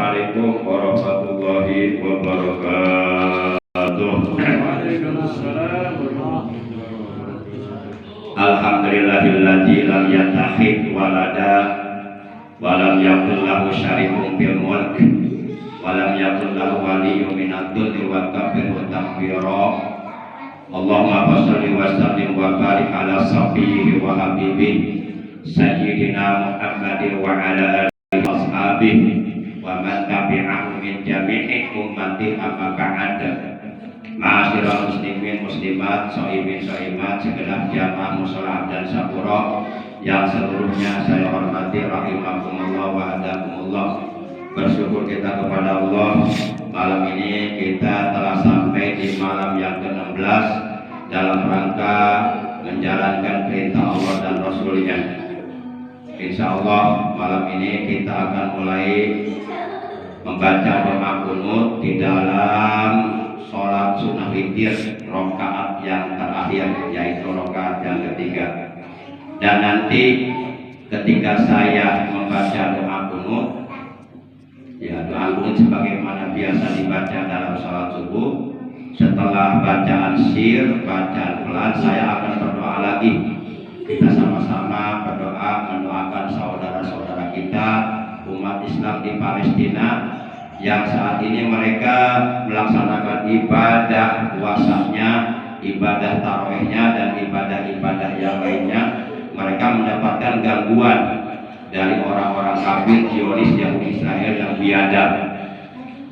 Assalamualaikum warahmatullahi wabarakatuh. Waalaikumsalam warahmatullahi wabarakatuh. Alhamdulillahilladzi lam yattakhidh walada wa lam yakul lahu syarikun fil mulk wa lam yakul lahu waliyyun minadh dhulli wa kabbirhu takbira. Allahumma shalli wa sallim wa barik ala safihi wa habibihi sayyidina Muhammadin wa ala alihi wa ashabihi wa man tabi'ahu min jami'i ummati amma ba'da. Ma'asyiral muslimin muslimat, shaimin shaimat, segenap jamaah musholah dan syakura yang seluruhnya saya hormati rahimakumullah wa hadakumullah. Bersyukur kita kepada Allah, malam ini kita telah sampai di malam yang ke-16 dalam rangka menjalankan perintah Allah dan Rasulnya. Insya Allah malam ini kita akan mulai membaca doa kunut di dalam sholat sunnah witir rakaat yang terakhir, yaitu rakaat yang ketiga. Dan nanti ketika saya membaca doa kunut, ya doa kunut sebagaimana biasa dibaca dalam sholat subuh, setelah bacaan sir, bacaan pelan, saya akan berdoa lagi. Kita sama-sama berdoa mendoakan saudara-saudara kita umat Islam di Palestina yang saat ini mereka melaksanakan ibadah puasanya, ibadah tarawihnya, dan ibadah-ibadah yang lainnya. Mereka mendapatkan gangguan dari orang-orang kafir Zionis Yahudi Israel yang biadab.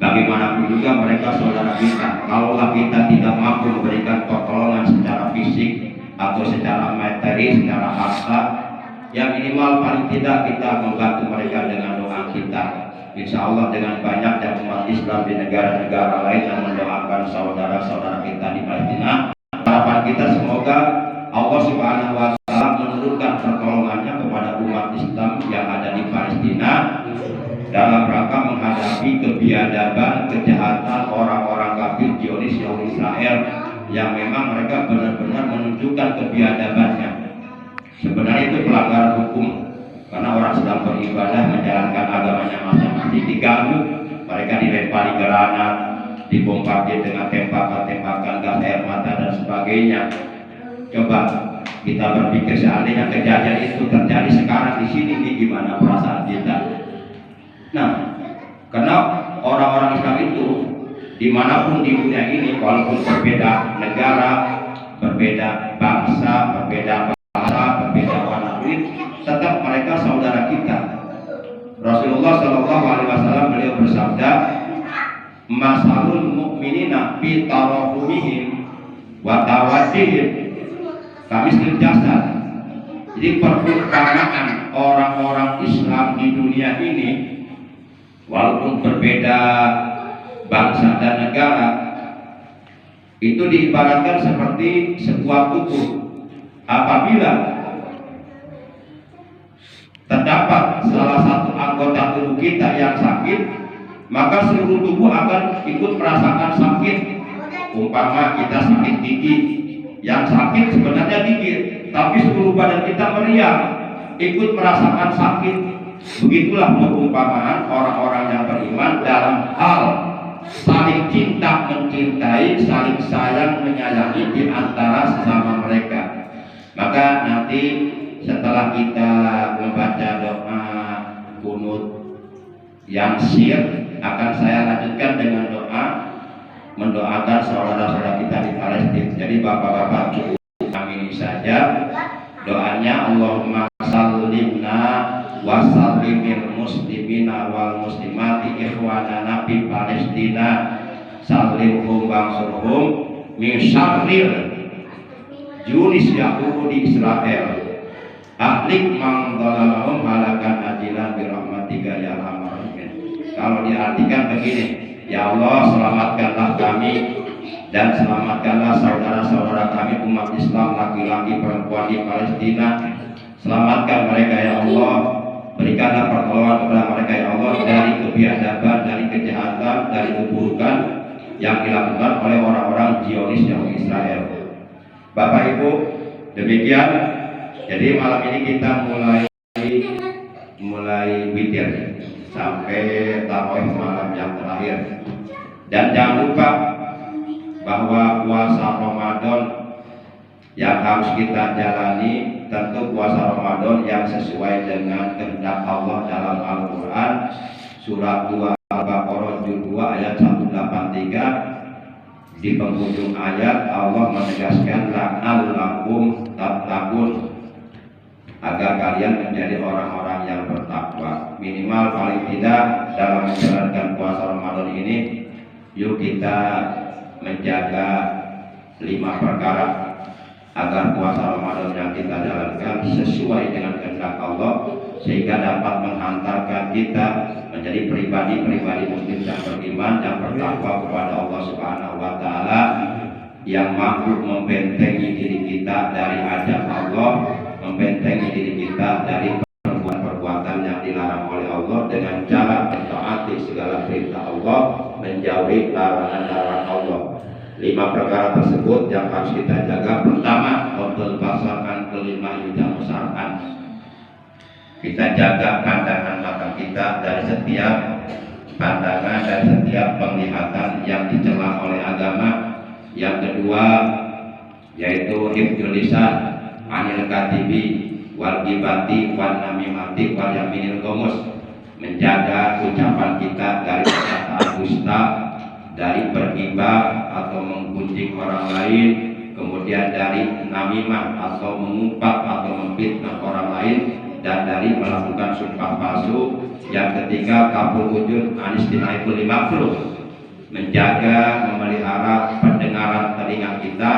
Bagaimanapun juga mereka saudara kita. Kalaulah kita tidak mampu memberikan pertolongan secara fisik atau secara materi, secara harta, yang minimal paling tidak kita membantu mereka dengan doa kita. Insya Allah dengan banyaknya umat Islam di negara-negara lain yang mendoakan saudara-saudara kita di Palestina, harapan kita semoga Allah Subhanahu wa Ta'ala menurunkan pertolongannya kepada umat Islam yang ada di Palestina dalam rangka menghadapi kebiadaban, kejahatan orang-orang kafir Zionis Yahudi Israel yang memang mereka benar-benar menunjukkan kebiadabannya. Sebenarnya itu pelanggaran hukum, karena orang sedang beribadah menjalankan agamanya masing-masing diganggu, mereka dilempari granat, dibombardir dengan tembakan-tembakan gas air mata dan sebagainya. Coba kita berpikir seandainya kejadian itu terjadi sekarang di sini, ini gimana perasaan kita? Nah, karena orang-orang Islam itu dimanapun di dunia ini, walaupun berbeda negara, berbeda bangsa, berbeda bahasa, berbeda warna kulit, tetap mereka saudara kita. Rasulullah Shallallahu Alaihi Wasallam beliau bersabda, "Masalul mu'minina fi tarahumihim wa tawaddihim kamisl jasad." Jadi perumpamaan orang-orang Islam di dunia ini, walaupun berbeda bangsa dan negara, itu diibaratkan seperti sebuah tubuh. Apabila terdapat salah satu anggota tubuh kita yang sakit, maka seluruh tubuh akan ikut merasakan sakit. Umpama kita sakit gigi, yang sakit sebenarnya gigi, tapi seluruh badan kita meriang, ikut merasakan sakit. Begitulah perumpamaan orang-orang yang beriman dalam hal saling cinta mencintai, saling sayang menyayangi di antara sesama mereka. Maka nanti setelah kita membaca doa kunut yang sir, akan saya lanjutkan dengan doa mendoakan saudara-saudara kita di Palestina. Jadi bapak-bapak cukup amini saja doanya. Allahumma sallimna wa sallimil muslimina wal muslimati ikhwanana fi Palestina sallimhum bangsurhum min syarril Zionis Yahudi Israel ahlik man dhalamahum halakan ajilan birahmatika ya arhamar rahimin. Kalau diartikan begini, ya Allah, selamatkanlah kami dan selamatkanlah saudara-saudara kami umat Islam laki-laki perempuan di Palestina. Selamatkan mereka ya Allah, berikanlah pertolongan kepada mereka ya Allah dari kebiadaban, dari kejahatan, dari keburukan yang dilakukan oleh orang-orang Zionis Yahudi Israel. Bapak Ibu, demikian. Jadi malam ini kita mulai witir sampai tarawih malam yang terakhir. Dan jangan lupa bahwa puasa Ramadan yang harus kita jalani tentu puasa Ramadan yang sesuai dengan kehendak Allah dalam Al-Quran surat 2 Al-Baqarah juz 2 ayat 183. Di penghujung ayat Allah menegaskan la'allakum tattaqun, agar kalian menjadi orang-orang yang bertakwa. Minimal paling tidak dalam menjalankan puasa Ramadan ini, yuk kita menjaga 5 perkara agar puasa Ramadan yang kita jalankan sesuai dengan kehendak Allah, sehingga dapat menghantarkan kita menjadi pribadi-pribadi muslim yang beriman, yang bertakwa kepada Allah Subhanahu wa taala, yang mampu membentengi diri kita dari azab Allah, membentengi diri kita dari perbuatan-perbuatan yang dilarang oleh Allah dengan cara mentaati segala perintah Allah, menjauhi larangan-larangan Allah. 5 perkara tersebut yang harus kita jaga. Pertama, qadul basarkan kelima yudamu syar'an. Kita jaga pandangan mata kita dari setiap pandangan, dari setiap penglihatan yang dicela oleh agama. Yang kedua, yaitu hifdzul lisan anil katibi wal ghibati wan namimati wal yaminil ghamus. Menjaga ucapan kita dari perkataan dusta, dari berghibah atau menggunjing orang lain, kemudian dari namimah atau mengumpat atau memfitnah orang lain, dan dari melakukan sumpah palsu. Yang ketiga, kabul wujud anistimai kulli makruh. Menjaga, memelihara pendengaran telinga kita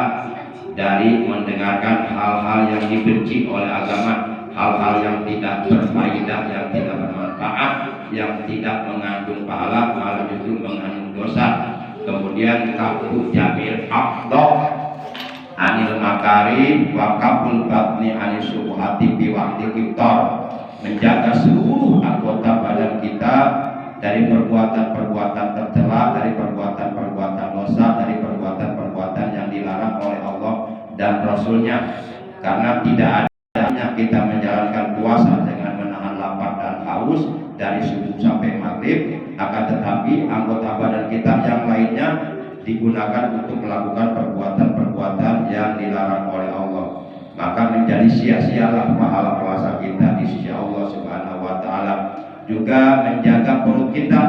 dari mendengarkan hal-hal yang dibenci oleh agama, hal-hal yang tidak berfaedah, yang tidak bermanfaat, yang tidak mengandung pahala, malah justru mengandung dosa. Kemudian kabul jamil afdal anil makari wa kabul batni anil subuhati bi waqti iftar. Menjaga seluruh anggota badan kita dari perbuatan-perbuatan tercela, dari perbuatan-perbuatan dosa, dari perbuatan-perbuatan yang dilarang oleh Allah dan Rasulnya. Karena tidak adanya kita menjalankan puasa dengan menahan lapar dan haus dari subuh sampai maghrib, akan tetapi anggota badan kita yang lainnya digunakan untuk melakukan perbuatan-perbuatan yang dilarang oleh Allah, maka menjadi sia-sialah pahala puasa kita di sisi Allah Subhanahu wa taala. Juga menjaga perut kita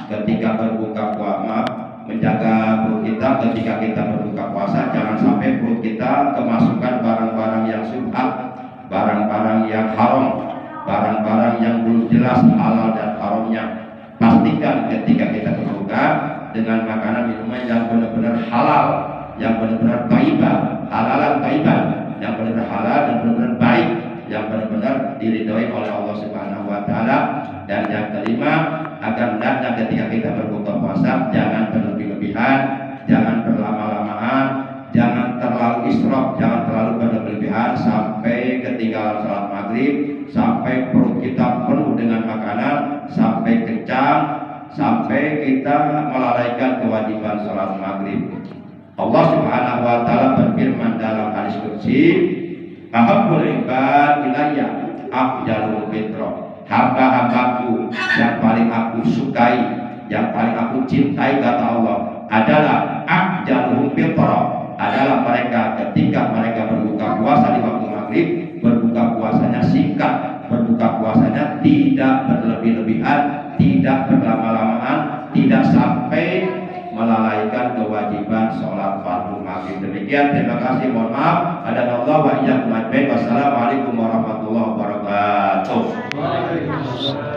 ketika berbuka puasa, menjaga perut kita ketika kita berbuka puasa, jangan sampai perut kita kemasukan barang-barang yang syubhat, barang-barang yang haram, barang-barang yang belum jelas halal dan haramnya. Pastikan ketika kita berbuka dengan makanan minuman yang benar-benar halal, yang benar-benar thayyibah, halalan thayyibah, yang benar-benar halal dan benar-benar baik, yang benar-benar diridhoi oleh Allah Subhanahu wa taala. Dan yang kelima, agar hendaknya ketika kita berbuka puasa jangan berlebih-lebihan, jangan berlama-lamaan, jangan terlalu israf, jangan terlalu berlebihan sampai ketinggalan salat maghrib, sampai perut kita penuh dengan makanan, sampai kencang, sampai kita melalaikan kewajiban salat maghrib. Allah Subhanahu wa taala berfirman dalam hadis qudsi, "Ahabbul ibad ilayya afdalul fitra." Hamba-hambaku yang paling aku sukai, yang paling aku cintai, kata Allah, adalah afdaluhum fitra, adalah mereka ketika mereka berbuka puasa di waktu maghrib, berbuka puasanya singkat, berbuka puasanya tidak berlebih-lebihan, tidak berlama-lamaan, tidak sampai melalaikan kewajiban sholat fardu maghrib. Demikian, terima kasih, mohon maaf. Hadanallahu wa iyyakum ajmain. Wassalamualaikum warahmatullahi wabarakatuh.